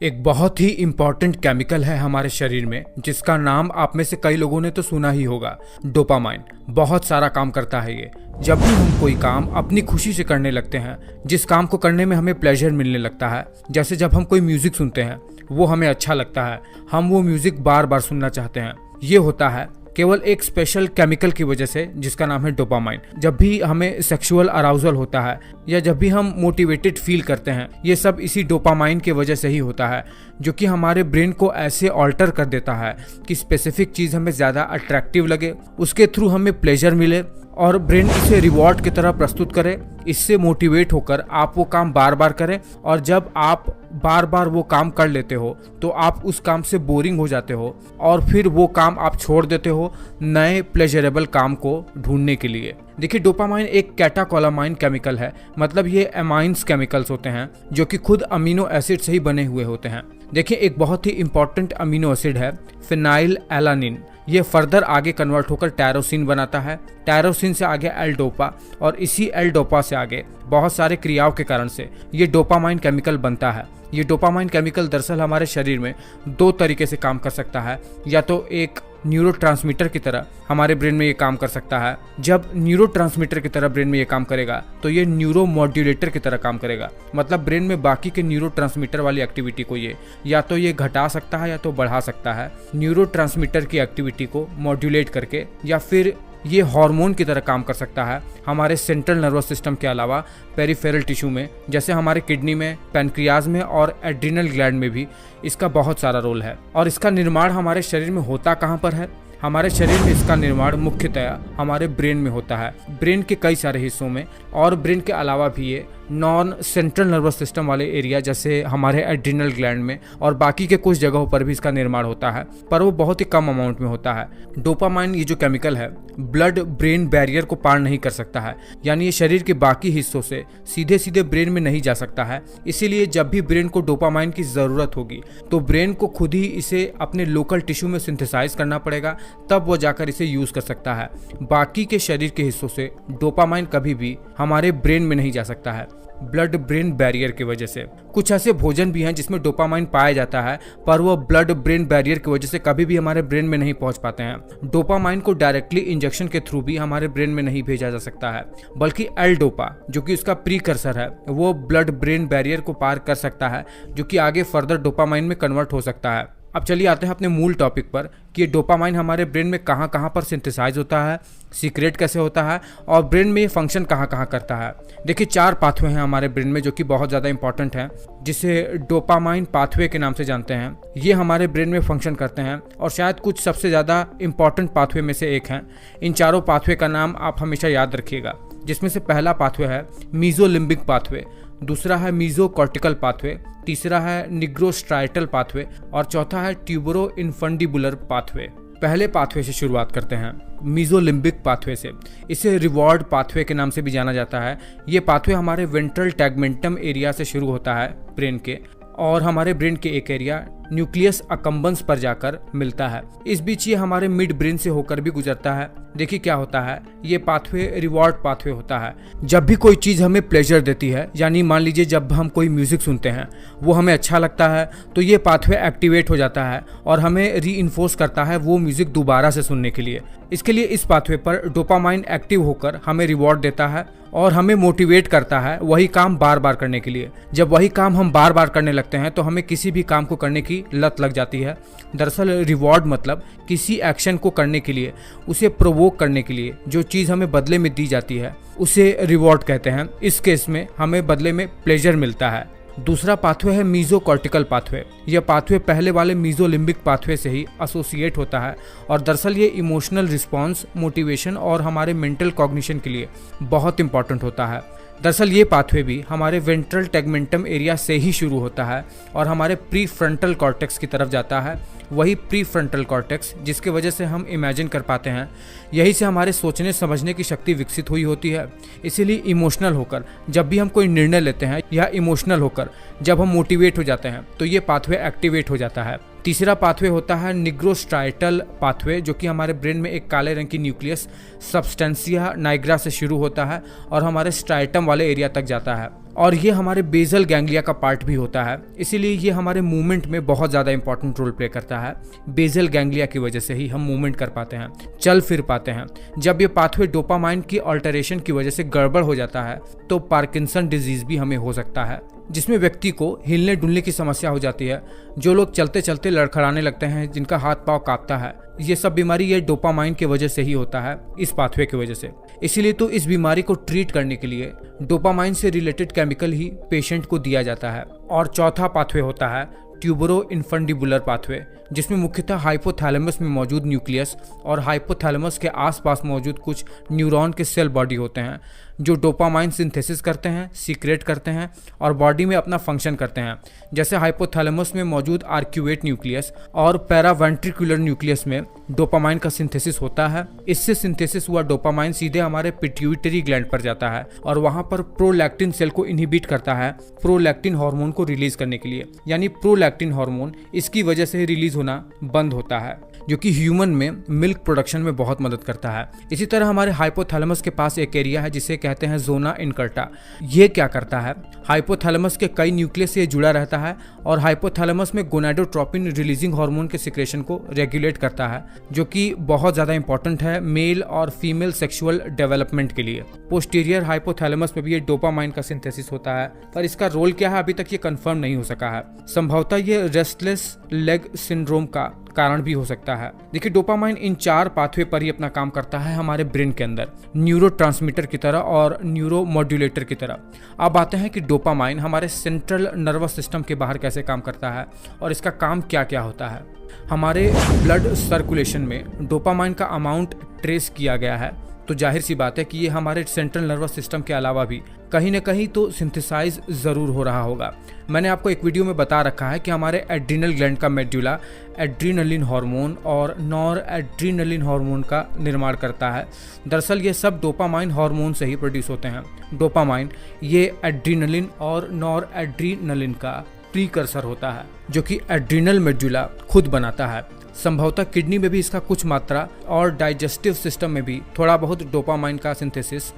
एक बहुत ही important chemical है हमारे शरीर में जिसका नाम आप में से कई लोगों ने तो सुना ही होगा, डोपामाइन। बहुत सारा काम करता है ये। जब भी हम कोई काम अपनी खुशी से करने लगते हैं, जिस काम को करने में हमें प्लेजर मिलने लगता है, जैसे जब हम कोई म्यूजिक सुनते हैं, वो हमें अच्छा लगता है, हम वो म्यूजिक बार बार सुनना चाहते हैं, ये होता है केवल एक स्पेशल केमिकल की वजह से जिसका नाम है डोपामाइन। जब भी हमें सेक्सुअल अराउजल होता है या जब भी हम मोटिवेटेड फील करते हैं, ये सब इसी डोपामाइन की वजह से ही होता है, जो कि हमारे ब्रेन को ऐसे ऑल्टर कर देता है कि स्पेसिफिक चीज़ हमें ज़्यादा अट्रैक्टिव लगे, उसके थ्रू हमें प्लेजर मिले और ब्रेन इसे रिवॉर्ड की तरह प्रस्तुत करे। इससे मोटिवेट होकर आप वो काम बार बार करें और जब आप बार बार वो काम कर लेते हो तो आप उस काम से बोरिंग हो जाते हो और फिर वो काम आप छोड़ देते हो नए प्लेजरेबल काम को ढूंढने के लिए। देखिए, डोपामाइन एक कैटाकोलामाइन केमिकल है, मतलब ये एमाइंस केमिकल्स होते हैं जो कि खुद अमीनो एसिड से ही बने हुए होते हैं। देखिए, एक बहुत ही इंपॉर्टेंट अमीनो एसिड है फिनाइल एलानिन। ये फर्दर आगे कन्वर्ट होकर टायरोसिन बनाता है, टायरोसिन से आगे एल डोपा और इसी एल डोपा से आगे बहुत सारे क्रियाओं के कारण से ये डोपामाइन केमिकल बनता है। ये डोपामाइन केमिकल दरअसल हमारे शरीर में दो तरीके से काम कर सकता है। या तो एक न्यूरोट्रांसमीटर की तरह हमारे ब्रेन में ये काम कर सकता है। जब न्यूरोट्रांसमीटर की तरह ब्रेन में ये काम करेगा तो ये न्यूरोमॉड्यूलेटर की तरह काम करेगा, मतलब ब्रेन में बाकी के न्यूरोट्रांसमीटर वाली एक्टिविटी को ये या तो ये घटा सकता है या तो बढ़ा सकता है, न्यूरोट्रांसमीटर की एक्टिविटी को मॉड्यूलेट करके, या फिर ये हार्मोन की तरह काम कर सकता है हमारे सेंट्रल नर्वस सिस्टम के अलावा पेरिफेरल टिश्यू में, जैसे हमारे किडनी में, पैनक्रियाज में और एड्रिनल ग्लैंड में भी इसका बहुत सारा रोल है। और इसका निर्माण हमारे शरीर में होता कहाँ पर है? हमारे शरीर में इसका निर्माण मुख्यतया हमारे ब्रेन में होता है, ब्रेन के कई सारे हिस्सों में, और ब्रेन के अलावा भी ये नॉन सेंट्रल नर्वस सिस्टम वाले एरिया जैसे हमारे एड्रिनल ग्लैंड में और बाकी के कुछ जगहों पर भी इसका निर्माण होता है, पर वो बहुत ही कम अमाउंट में होता है। डोपामाइन ये जो केमिकल है ब्लड ब्रेन बैरियर को पार नहीं कर सकता है, यानी ये शरीर के बाकी हिस्सों से सीधे सीधे ब्रेन में नहीं जा सकता है। इसीलिए जब भी ब्रेन को डोपामाइन की ज़रूरत होगी तो ब्रेन को खुद ही इसे अपने लोकल टिश्यू में सिंथेसाइज करना पड़ेगा, तब वो जाकर इसे यूज़ कर सकता है। बाकी के शरीर के हिस्सों से डोपामाइन कभी भी हमारे ब्रेन में नहीं जा सकता है ब्लड ब्रेन बैरियर की वजह से। कुछ ऐसे भोजन भी हैं जिसमें डोपामाइन पाया जाता है, पर वो ब्लड ब्रेन बैरियर की वजह से कभी भी हमारे ब्रेन में नहीं पहुंच पाते हैं। डोपामाइन को डायरेक्टली इंजेक्शन के थ्रू भी हमारे ब्रेन में नहीं भेजा जा सकता है, बल्कि एल डोपा जो कि उसका प्रीकर्सर है वो ब्लड ब्रेन बैरियर को पार कर सकता है, जो कि आगे फर्दर डोपामाइन में कन्वर्ट हो सकता है। अब चलिए आते हैं अपने मूल टॉपिक पर कि ये डोपामाइन हमारे ब्रेन में कहाँ कहाँ पर सिंथेसाइज होता है, सीक्रेट कैसे होता है और ब्रेन में ये फंक्शन कहाँ कहाँ करता है। देखिए, 4 पाथवे हैं हमारे ब्रेन में जो कि बहुत ज़्यादा इंपॉर्टेंट हैं, जिसे डोपामाइन पाथवे के नाम से जानते हैं। ये हमारे ब्रेन में फंक्शन करते हैं और शायद कुछ सबसे ज़्यादा इंपॉर्टेंट पाथवे में से एक हैं। इन चारों पाथवे का नाम आप हमेशा याद रखिएगा, जिसमें से पहला पाथवे है मीजोलिम्बिक पाथवे, दूसरा है मीजोकॉर्टिकल पाथवे, तीसरा है निग्रोस्ट्राइटल पाथवे और चौथा है ट्यूबरो इन्फंडिबुलर पाथवे। पहले पाथवे से शुरुआत करते हैं, मीजोलिम्बिक पाथवे से। इसे रिवॉर्ड पाथवे के नाम से भी जाना जाता है। ये पाथवे हमारे वेंट्रल टैगमेंटम एरिया से शुरू होता है ब्रेन के, और हमारे ब्रेन के एक एरिया न्यूक्लियस अकम्बंस पर जाकर मिलता है। इस बीच ये हमारे मिड ब्रेन से होकर भी गुजरता है। देखिए क्या होता है, ये पाथवे रिवॉर्ड पाथवे होता है। जब भी कोई चीज़ हमें प्लेजर देती है, यानी मान लीजिए जब हम कोई म्यूजिक सुनते हैं, वो हमें अच्छा लगता है, तो ये पाथवे एक्टिवेट हो जाता है और हमें रीइंफोर्स करता है वो म्यूजिक दोबारा से सुनने के लिए। इसके लिए इस पाथवे पर डोपामाइन एक्टिव होकर हमें रिवॉर्ड देता है और हमें मोटिवेट करता है वही काम बार बार करने के लिए। जब वही काम हम बार बार करने लगते हैं तो हमें किसी भी काम को करने की लत लग जाती है। दरअसल रिवॉर्ड मतलब किसी एक्शन को करने के लिए, उसे प्रोवोक करने के लिए जो चीज़ हमें बदले में दी जाती है, उसे रिवॉर्ड कहते हैं। इस केस में हमें बदले में प्लेजर मिलता है। दूसरा पाथवे है मीजोकॉर्टिकल पाथवे। यह पाथवे पहले वाले मीजोलिम्बिक पाथवे से ही एसोसिएट होता है और दरअसल ये इमोशनल रिस्पॉन्स, मोटिवेशन और हमारे मेंटल कॉग्निशन के लिए बहुत इंपॉर्टेंट होता है। दरअसल ये पाथवे भी हमारे वेंट्रल टैगमेंटम एरिया से ही शुरू होता है और हमारे प्री फ्रंटल कॉर्टेक्स की तरफ जाता है। वही प्री फ्रंटल कॉर्टेक्स जिसकी वजह से हम इमेजिन कर पाते हैं, यही से हमारे सोचने समझने की शक्ति विकसित हुई होती है। इसीलिए इमोशनल होकर जब भी हम कोई निर्णय लेते हैं या इमोशनल होकर जब हम मोटिवेट हो जाते हैं तो ये पाथवे एक्टिवेट हो जाता है। तीसरा पाथवे होता है निग्रोस्ट्राइटल पाथवे, जो कि हमारे ब्रेन में एक काले रंग की न्यूक्लियस सब्सटेंसिया नाइग्रा से शुरू होता है और हमारे स्ट्राइटम वाले एरिया तक जाता है। और ये हमारे बेसल गैंग्लिया का पार्ट भी होता है, इसीलिए ये हमारे मूवमेंट में बहुत ज़्यादा इंपॉर्टेंट रोल प्ले करता है। बेसल गैंग्लिया की वजह से ही हम मूवमेंट कर पाते हैं, चल फिर पाते हैं। जब ये पाथवे डोपामाइन की अल्टरेशन की वजह से गड़बड़ हो जाता है तो पार्किंसन डिजीज भी हमें हो सकता है, जिसमें व्यक्ति को हिलने डुलने की समस्या हो जाती है। जो लोग चलते चलते लड़खड़ाने लगते हैं, जिनका हाथ पांव कांपता है, ये सब बीमारी ये डोपामाइन की वजह से ही होता है, इस पाथवे की वजह से। इसीलिए तो इस बीमारी को ट्रीट करने के लिए डोपामाइन से रिलेटेड केमिकल ही पेशेंट को दिया जाता है। और चौथा पाथवे होता है ट्यूबरो इन्फंडिबुलर पाथवे, जिसमें मुख्यतः हाइपोथैलेमस में मौजूद न्यूक्लियस और हाइपोथैलेमस के आसपास मौजूद कुछ न्यूरॉन के सेल बॉडी होते हैं, जो डोपामाइन सिंथेसिस करते हैं, सीक्रेट करते हैं और बॉडी में अपना फंक्शन करते हैं। जैसे हाइपोथैलेमस में मौजूद आर्क्यूएट न्यूक्लियस और पैरावेंट्रिकुलर न्यूक्लियस में डोपामाइन का सिंथेसिस होता है। इससे सिंथेसिस हुआ डोपामाइन सीधे हमारे पिट्यूटरी ग्लैंड पर जाता है और वहां पर प्रोलैक्टिन सेल को इनहिबिट करता है प्रोलैक्टिन हार्मोन को रिलीज करने के लिए। यानी प्रोलैक्टिन हार्मोन इसकी वजह से रिलीज होना बंद होता है, जो कि ह्यूमन में मिल्क प्रोडक्शन में बहुत मदद करता है। इसी तरह हमारे हाइपोथैलेमस के पास एक एरिया है जिसे कहते हैं जोना इनकर्टा। ये क्या करता है, हाइपोथैलेमस के कई न्यूक्लियस से जुड़ा रहता है और हाइपोथैलेमस में गोनाडोट्रोपिन रिलीजिंग हार्मोन के सिक्रेशन को रेगुलेट करता है, जो कि बहुत ज़्यादा इंपॉर्टेंट है मेल और फीमेल सेक्सुअल डेवलपमेंट के लिए। पोस्टीरियर हाइपोथैलेमस में भी ये डोपामाइन का सिंथेसिस होता है, पर इसका रोल क्या है अभी तक ये कंफर्म नहीं हो सका है। संभवतः ये रेस्टलेस लेग सिंड्रोम का कारण भी हो सकता है। देखिए, डोपामाइन इन 4 पाथवे पर ही अपना काम करता है हमारे ब्रेन के अंदर, न्यूरोट्रांसमीटर की तरह और न्यूरोमॉड्यूलेटर की तरह। अब आते हैं कि डोपामाइन हमारे सेंट्रल नर्वस सिस्टम के बाहर कैसे काम करता है और इसका काम क्या क्या होता है। हमारे ब्लड सर्कुलेशन में डोपामाइन का अमाउंट ट्रेस किया गया है, तो जाहिर सी बात है कि ये हमारे सेंट्रल नर्वस सिस्टम के अलावा भी कहीं ना कहीं तो सिंथेसाइज ज़रूर हो रहा होगा। मैंने आपको एक वीडियो में बता रखा है कि हमारे एड्रीनल ग्लैंड का मेड्यूला एड्रीनलिन हार्मोन और नॉर एड्रीनलिन हार्मोन का निर्माण करता है। दरअसल ये सब डोपामाइन हार्मोन से ही प्रोड्यूस होते हैं। डोपामाइन ये एड्रीनलिन और नॉर एड्रीनलिन का प्रीकर्सर होता है, जो कि एड्रीनल मेड्यूला खुद बनाता है। संभवतः किडनी में भी इसका कुछ मात्रा और डाइजेस्टिव सिस्टम में भी थोड़ा बहुत डोपामाइन का सिंथेसिस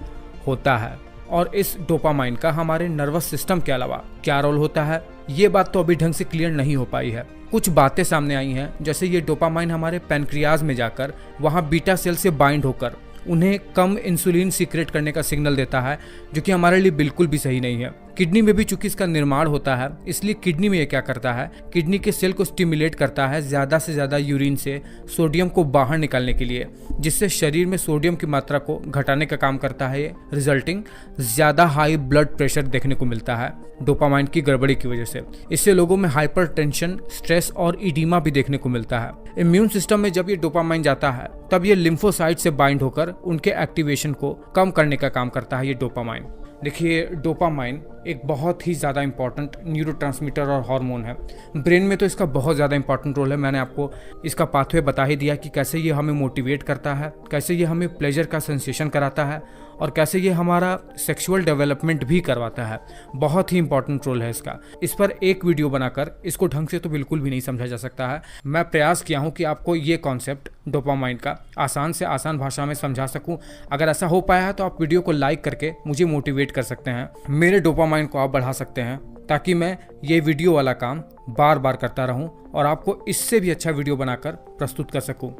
होता है। और इस डोपामाइन का हमारे नर्वस सिस्टम के अलावा क्या रोल होता है, ये बात तो अभी ढंग से क्लियर नहीं हो पाई है। कुछ बातें सामने आई हैं, जैसे ये डोपामाइन हमारे पैनक्रियाज में जाकर वहाँ बीटा सेल से बाइंड होकर उन्हें कम इंसुलिन सीक्रेट करने का सिग्नल देता है, जो कि हमारे लिए बिल्कुल भी सही नहीं है। किडनी में भी चूंकि इसका निर्माण होता है, इसलिए किडनी में ये क्या करता है, किडनी के सेल को स्टिमुलेट करता है ज़्यादा से ज़्यादा यूरिन से सोडियम को बाहर निकालने के लिए, जिससे शरीर में सोडियम की मात्रा को घटाने का काम करता है। ये रिजल्टिंग ज़्यादा हाई ब्लड प्रेशर देखने को मिलता है डोपामाइन की गड़बड़ी की वजह से। इससे लोगों में हाइपरटेंशन, स्ट्रेस और इडीमा भी देखने को मिलता है। इम्यून सिस्टम में जब ये डोपामाइन जाता है तब ये लिम्फोसाइट से बाइंड होकर उनके एक्टिवेशन को कम करने का काम करता है ये डोपामाइन। देखिए, डोपामाइन एक बहुत ही ज़्यादा इंपॉर्टेंट न्यूरोट्रांसमीटर और हार्मोन है। ब्रेन में तो इसका बहुत ज़्यादा इंपॉर्टेंट रोल है। मैंने आपको इसका पाथवे बता ही दिया कि कैसे ये हमें मोटिवेट करता है, कैसे ये हमें प्लेजर का सेंसेशन कराता है और कैसे ये हमारा सेक्सुअल डेवलपमेंट भी करवाता है। बहुत ही इंपॉर्टेंट रोल है इसका। इस पर एक वीडियो बनाकर इसको ढंग से तो बिल्कुल भी नहीं समझा जा सकता है। मैं प्रयास किया हूँ कि आपको ये कॉन्सेप्ट डोपामाइन का आसान से आसान भाषा में समझा सकूँ। अगर ऐसा हो पाया है तो आप वीडियो को लाइक करके मुझे मोटिवेट कर सकते हैं, मेरे डोपामाइन को आप बढ़ा सकते हैं, ताकि मैं ये वीडियो वाला काम बार बार करता रहूं और आपको इससे भी अच्छा वीडियो बनाकर प्रस्तुत कर सकूं।